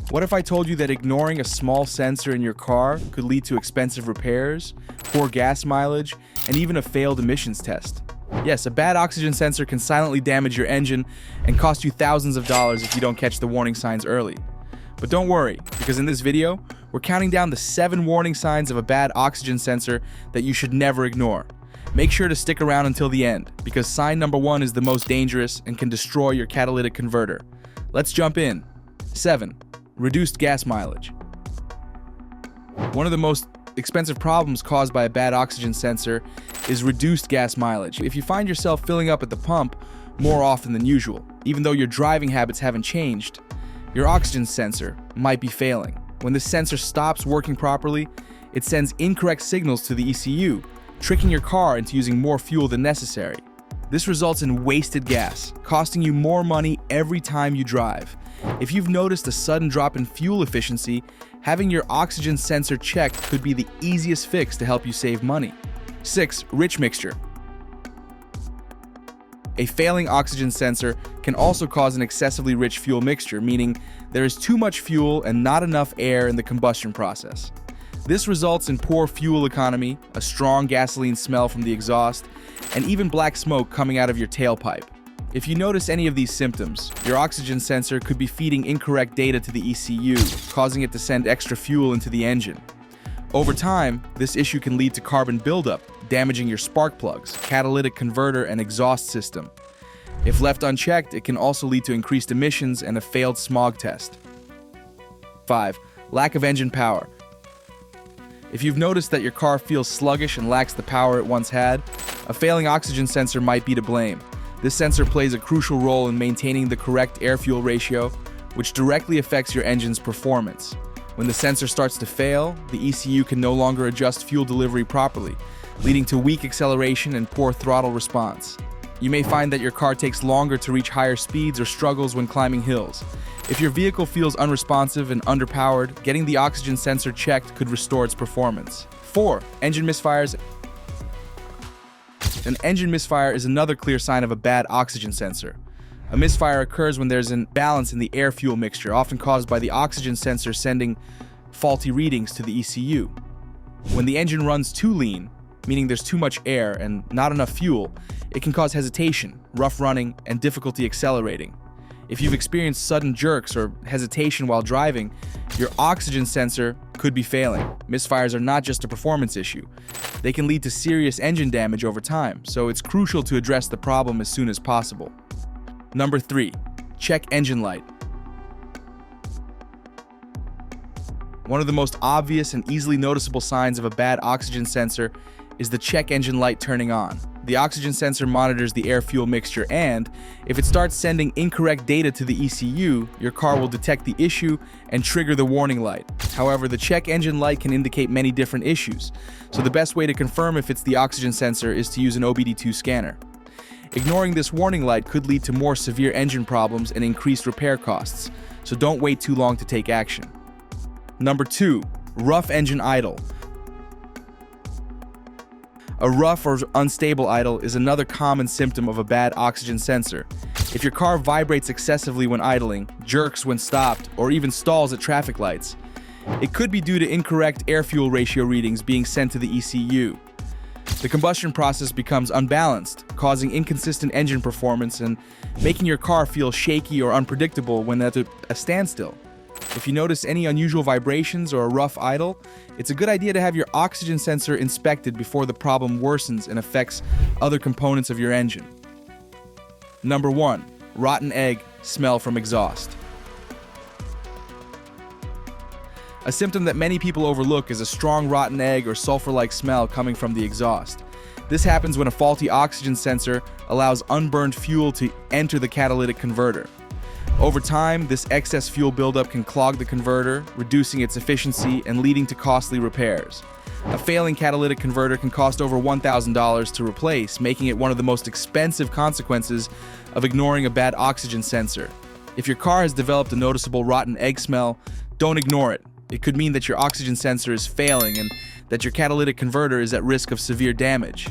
What if I told you that ignoring a small sensor in your car could lead to expensive repairs, poor gas mileage, and even a failed emissions test? Yes, a bad oxygen sensor can silently damage your engine and cost you thousands of dollars if you don't catch the warning signs early. But don't worry, because in this video, we're counting down the 7 warning signs of a bad oxygen sensor that you should never ignore. Make sure to stick around until the end, because sign number 1 is the most dangerous and can destroy your catalytic converter. Let's jump in. 7. Reduced gas mileage. One of the most expensive problems caused by a bad oxygen sensor is reduced gas mileage. If you find yourself filling up at the pump more often than usual, even though your driving habits haven't changed, your oxygen sensor might be failing. When the sensor stops working properly, it sends incorrect signals to the ECU, tricking your car into using more fuel than necessary. This results in wasted gas, costing you more money every time you drive. If you've noticed a sudden drop in fuel efficiency, having your oxygen sensor checked could be the easiest fix to help you save money. 6. Rich mixture. A failing oxygen sensor can also cause an excessively rich fuel mixture, meaning there is too much fuel and not enough air in the combustion process. This results in poor fuel economy, a strong gasoline smell from the exhaust, and even black smoke coming out of your tailpipe. If you notice any of these symptoms, your oxygen sensor could be feeding incorrect data to the ECU, causing it to send extra fuel into the engine. Over time, this issue can lead to carbon buildup, damaging your spark plugs, catalytic converter, and exhaust system. If left unchecked, it can also lead to increased emissions and a failed smog test. 5. Lack of engine power. If you've noticed that your car feels sluggish and lacks the power it once had, a failing oxygen sensor might be to blame. This sensor plays a crucial role in maintaining the correct air-fuel ratio, which directly affects your engine's performance. When the sensor starts to fail, the ECU can no longer adjust fuel delivery properly, leading to weak acceleration and poor throttle response. You may find that your car takes longer to reach higher speeds or struggles when climbing hills. If your vehicle feels unresponsive and underpowered, getting the oxygen sensor checked could restore its performance. 4. Engine misfires. An engine misfire is another clear sign of a bad oxygen sensor. A misfire occurs when there's an imbalance in the air-fuel mixture, often caused by the oxygen sensor sending faulty readings to the ECU. When the engine runs too lean, meaning there's too much air and not enough fuel, it can cause hesitation, rough running, and difficulty accelerating. If you've experienced sudden jerks or hesitation while driving, your oxygen sensor could be failing. Misfires are not just a performance issue. They can lead to serious engine damage over time, so it's crucial to address the problem as soon as possible. Number 3. Check engine light. One of the most obvious and easily noticeable signs of a bad oxygen sensor is the check engine light turning on. The oxygen sensor monitors the air-fuel mixture, and if it starts sending incorrect data to the ECU, your car will detect the issue and trigger the warning light. However, the check engine light can indicate many different issues, so the best way to confirm if it's the oxygen sensor is to use an OBD2 scanner. Ignoring this warning light could lead to more severe engine problems and increased repair costs, so don't wait too long to take action. Number 2. Rough engine idle. A rough or unstable idle is another common symptom of a bad oxygen sensor. If your car vibrates excessively when idling, jerks when stopped, or even stalls at traffic lights, it could be due to incorrect air-fuel ratio readings being sent to the ECU. The combustion process becomes unbalanced, causing inconsistent engine performance and making your car feel shaky or unpredictable when at a standstill. If you notice any unusual vibrations or a rough idle, it's a good idea to have your oxygen sensor inspected before the problem worsens and affects other components of your engine. Number 1. Rotten egg smell from exhaust. A symptom that many people overlook is a strong rotten egg or sulfur-like smell coming from the exhaust. This happens when a faulty oxygen sensor allows unburned fuel to enter the catalytic converter. Over time, this excess fuel buildup can clog the converter, reducing its efficiency and leading to costly repairs. A failing catalytic converter can cost over $1,000 to replace, making it one of the most expensive consequences of ignoring a bad oxygen sensor. If your car has developed a noticeable rotten egg smell, don't ignore it. It could mean that your oxygen sensor is failing and that your catalytic converter is at risk of severe damage.